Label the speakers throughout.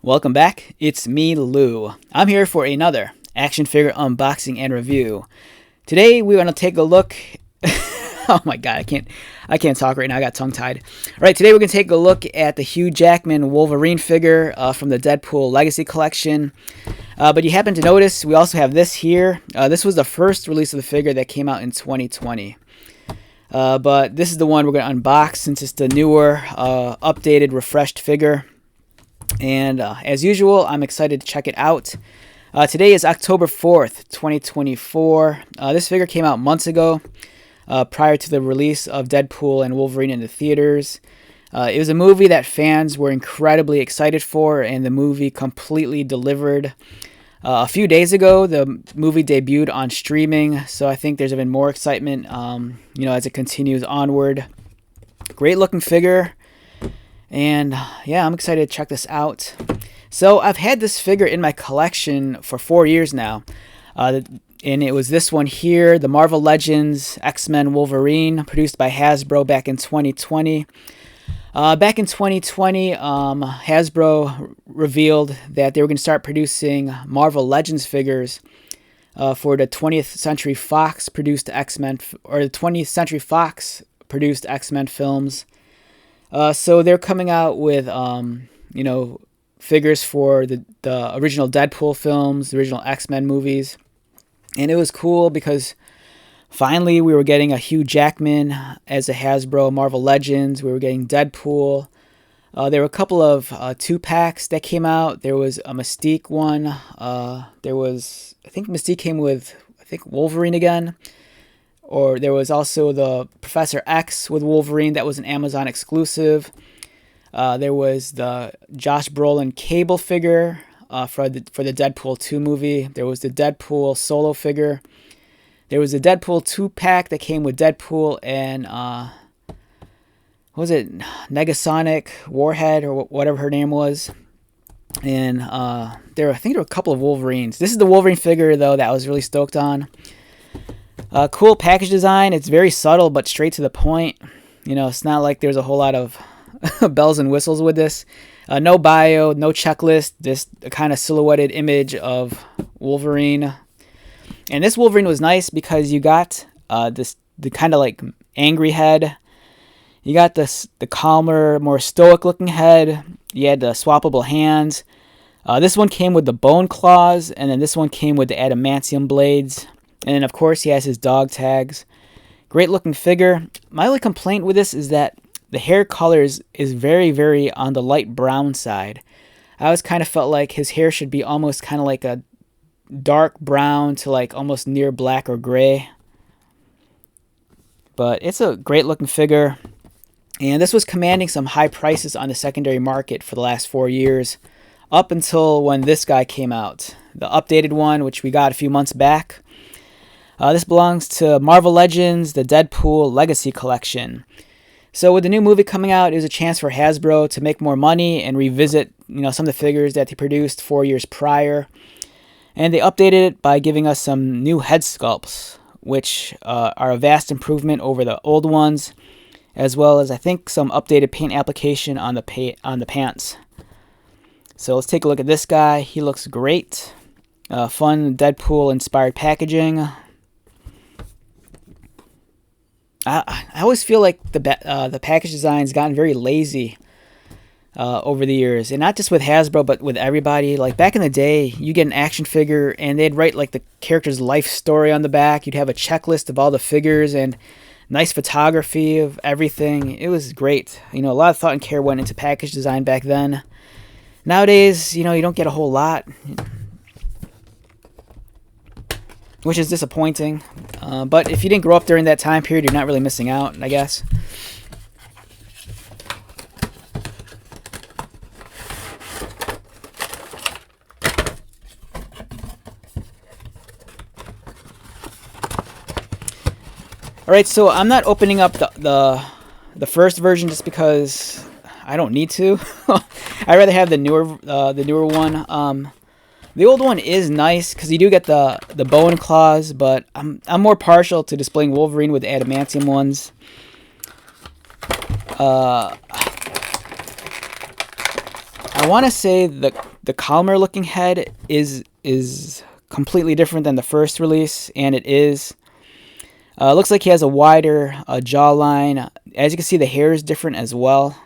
Speaker 1: Welcome back. It's me, Lou. I'm here for another action figure unboxing and review. Today we're going to take a look. Oh my god, I can't talk right now. I got tongue-tied. All right, today we're going to take a look at the Hugh Jackman Wolverine figure from the Deadpool Legacy Collection. But you happen to notice we also have this here. This was the first release of the figure that came out in 2020. But this is the one we're going to unbox since it's the newer, updated, refreshed figure. And as usual, I'm excited to check it out. Today is October 4th, 2024. This figure came out months ago, prior to the release of Deadpool and Wolverine in the theaters. It was a movie that fans were incredibly excited for, and the movie completely delivered. A few days ago, the movie debuted on streaming, so I think there's been more excitement, as it continues onward. Great looking figure. And yeah, I'm excited to check this out. So I've had this figure in my collection for 4 years now. And it was this one here, the Marvel Legends X-Men Wolverine, produced by Hasbro back in 2020. Back in 2020, Hasbro revealed that they were going to start producing Marvel Legends figures for the 20th Century Fox produced X-Men, or the 20th Century Fox produced X-Men films. So they're coming out with, figures for the original Deadpool films, the original X-Men movies. And it was cool because finally we were getting a Hugh Jackman as a Hasbro Marvel Legends. We were getting Deadpool. There were a couple of 2-packs that came out. There was a Mystique one. I think Mystique came with, Wolverine again. Or there was also the Professor X with Wolverine that was an Amazon exclusive. There was the Josh Brolin Cable figure for the Deadpool 2 movie. There was the Deadpool solo figure. There was a Deadpool 2-pack that came with Deadpool and what was it? Negasonic Warhead or whatever her name was. And I think there were a couple of Wolverines. This is the Wolverine figure though that I was really stoked on. Cool package design. It's very subtle but straight to the point. It's not like there's a whole lot of bells and whistles with this. No bio, no checklist, just a kind of silhouetted image of Wolverine. And this Wolverine was nice because you got the kind of like angry head. You got the calmer, more stoic looking head. You had the swappable hands. This one came with the bone claws, and then this one came with the adamantium blades. And then, of course, he has his dog tags. Great looking figure. My only complaint with this is that the hair color is very, very on the light brown side. I always kind of felt like his hair should be almost kind of like a dark brown to like almost near black or gray. But it's a great looking figure. And this was commanding some high prices on the secondary market for the last 4 years. Up until when this guy came out. The updated one, which we got a few months back. This belongs to Marvel Legends, the Deadpool Legacy Collection. So with the new movie coming out, it was a chance for Hasbro to make more money and revisit, some of the figures that they produced 4 years prior. And they updated it by giving us some new head sculpts, which are a vast improvement over the old ones, as well as I think some updated paint application on the pants. So let's take a look at this guy. He looks great. Fun Deadpool-inspired packaging. I always feel like the package design's gotten very lazy over the years, and not just with Hasbro, but with everybody. Like back in the day, you get an action figure, and they'd write like the character's life story on the back. You'd have a checklist of all the figures and nice photography of everything. It was great. A lot of thought and care went into package design back then. Nowadays, you don't get a whole lot, which is disappointing. But if you didn't grow up during that time period, you're not really missing out, I guess. All right, so I'm not opening up the first version just because I don't need to. I'd rather have the newer one. The old one is nice because you do get the bone claws, but I'm more partial to displaying Wolverine with the adamantium ones. I want to say the the calmer looking head is completely different than the first release, and it is. Looks like he has a wider jawline. As you can see, the hair is different as well.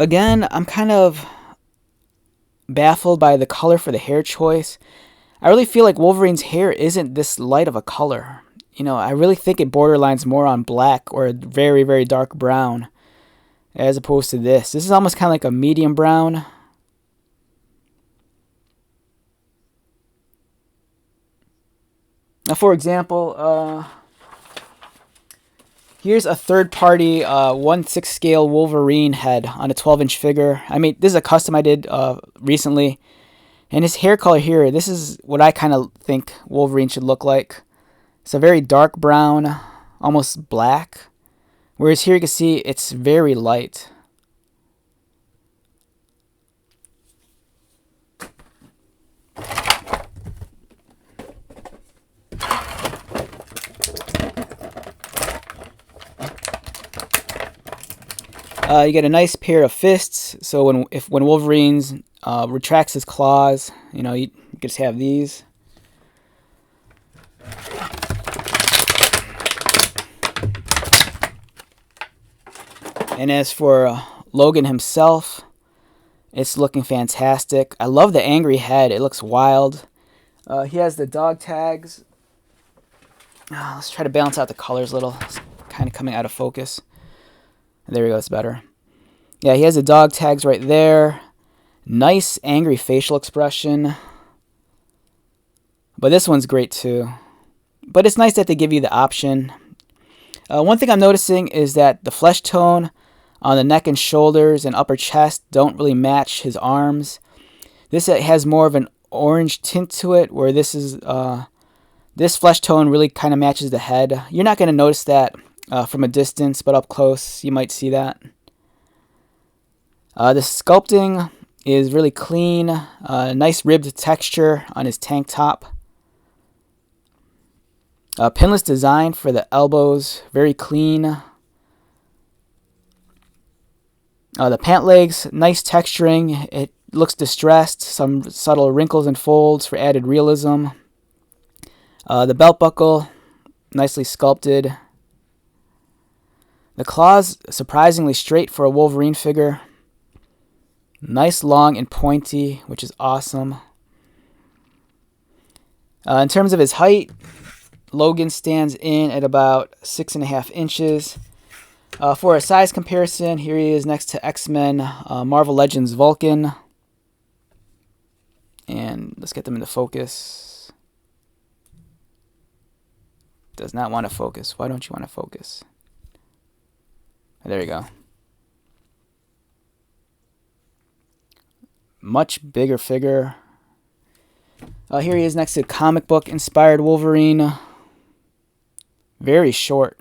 Speaker 1: Again, I'm kind of baffled by the color for the hair choice. I really feel like Wolverine's hair isn't this light of a color. You know, I really think it borderlines more on black or a very, very dark brown as opposed to this. This is almost kind of like a medium brown. Now, for example, here's a third-party 1/6 scale Wolverine head on a 12-inch figure. I mean, this is a custom I did recently. And his hair color here, this is what I kind of think Wolverine should look like. It's a very dark brown, almost black. Whereas here you can see it's very light. You get a nice pair of fists. So when Wolverine's retracts his claws, you know, you just have these. And as for Logan himself, it's looking fantastic. I love the angry head. It looks wild. He has the dog tags. Let's try to balance out the colors a little. It's kind of coming out of focus. There we go, it's better. Yeah, he has the dog tags right there. Nice angry facial expression. But this one's great too. But it's nice that they give you the option. One thing I'm noticing is that the flesh tone on the neck and shoulders and upper chest don't really match his arms. This has more of an orange tint to it, where this flesh tone really kind of matches the head. You're not going to notice that from a distance, but up close you might see that. The sculpting is really clean. Nice ribbed texture on his tank top. Pinless design for the elbows, very clean. The pant legs, nice texturing. It looks distressed. Some subtle wrinkles and folds for added realism. The belt buckle, nicely sculpted. The claws, surprisingly straight for a Wolverine figure. Nice, long, and pointy, which is awesome. In terms of his height, Logan stands in at about 6.5 inches. For a size comparison, here he is next to X-Men Marvel Legends Vulcan. And let's get them into focus. Does not want to focus. Why don't you want to focus? There you go. Much bigger figure. Here he is next to comic book inspired Wolverine. Very short.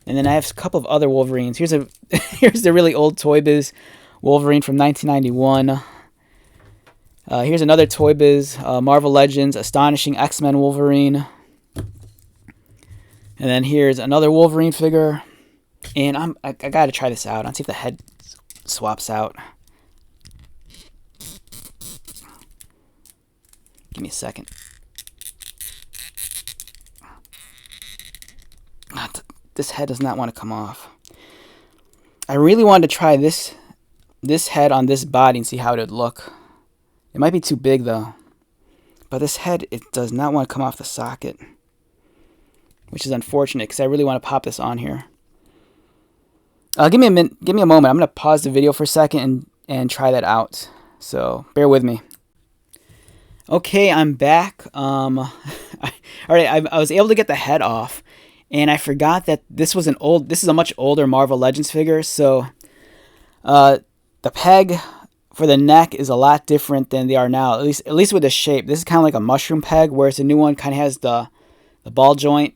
Speaker 1: And then I have a couple of other Wolverines. Here's the really old Toy Biz Wolverine from 1991. Here's another Toy Biz Marvel Legends Astonishing X-Men Wolverine. And then here's another Wolverine figure. And I gotta try this out. Let's see if the head swaps out. Give me a second. This head does not want to come off. I really wanted to try this head on this body and see how it would look. It might be too big though. But this head, it does not want to come off the socket. Which is unfortunate because I really want to pop this on here. Give me a minute. Give me a moment. I'm going to pause the video for a second and try that out. So bear with me. Okay, I'm back. All right, I was able to get the head off, and I forgot that this is a much older Marvel Legends figure. So the peg for the neck is a lot different than they are now. At least with the shape. This is kind of like a mushroom peg, whereas the new one kind of has the ball joint.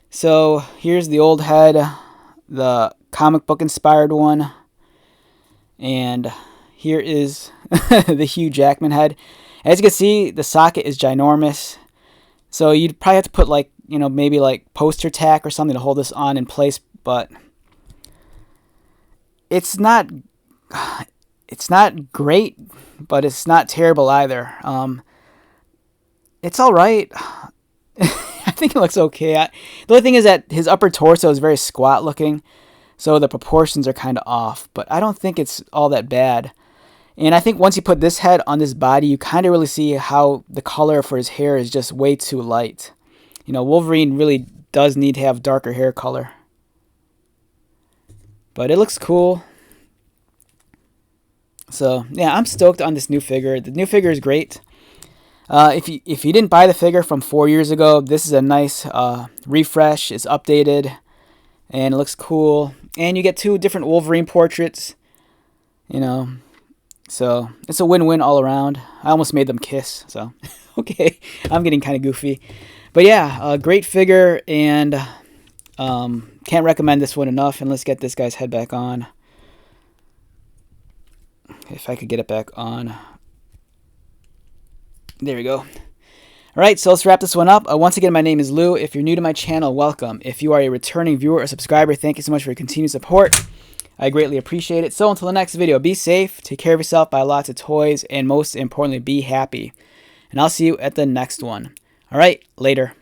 Speaker 1: So here's the old head, the comic book inspired one, and here is the Hugh Jackman head. As you can see, the socket is ginormous, so you'd probably have to put maybe like poster tack or something to hold this on in place, but it's not great, but it's not terrible either. It's all right. I think it looks okay. The only thing is that his upper torso is very squat looking, so the proportions are kind of off. But I don't think it's all that bad. And I think once you put this head on this body, you kind of really see how the color for his hair is just way too light. You know, Wolverine really does need to have darker hair color. But it looks cool. So, yeah, I'm stoked on this new figure. The new figure is great. If you didn't buy the figure from 4 years ago, this is a nice refresh. It's updated, and it looks cool. And you get 2 different Wolverine portraits. You know, so it's a win-win all around. I almost made them kiss, so okay, I'm getting kind of goofy. But yeah, a great figure, and can't recommend this one enough. And let's get this guy's head back on. If I could get it back on. There we go. Alright, so let's wrap this one up. Once again, my name is Lou. If you're new to my channel, welcome. If you are a returning viewer or subscriber, thank you so much for your continued support. I greatly appreciate it. So until the next video, be safe, take care of yourself, buy lots of toys, and most importantly, be happy. And I'll see you at the next one. Alright, later.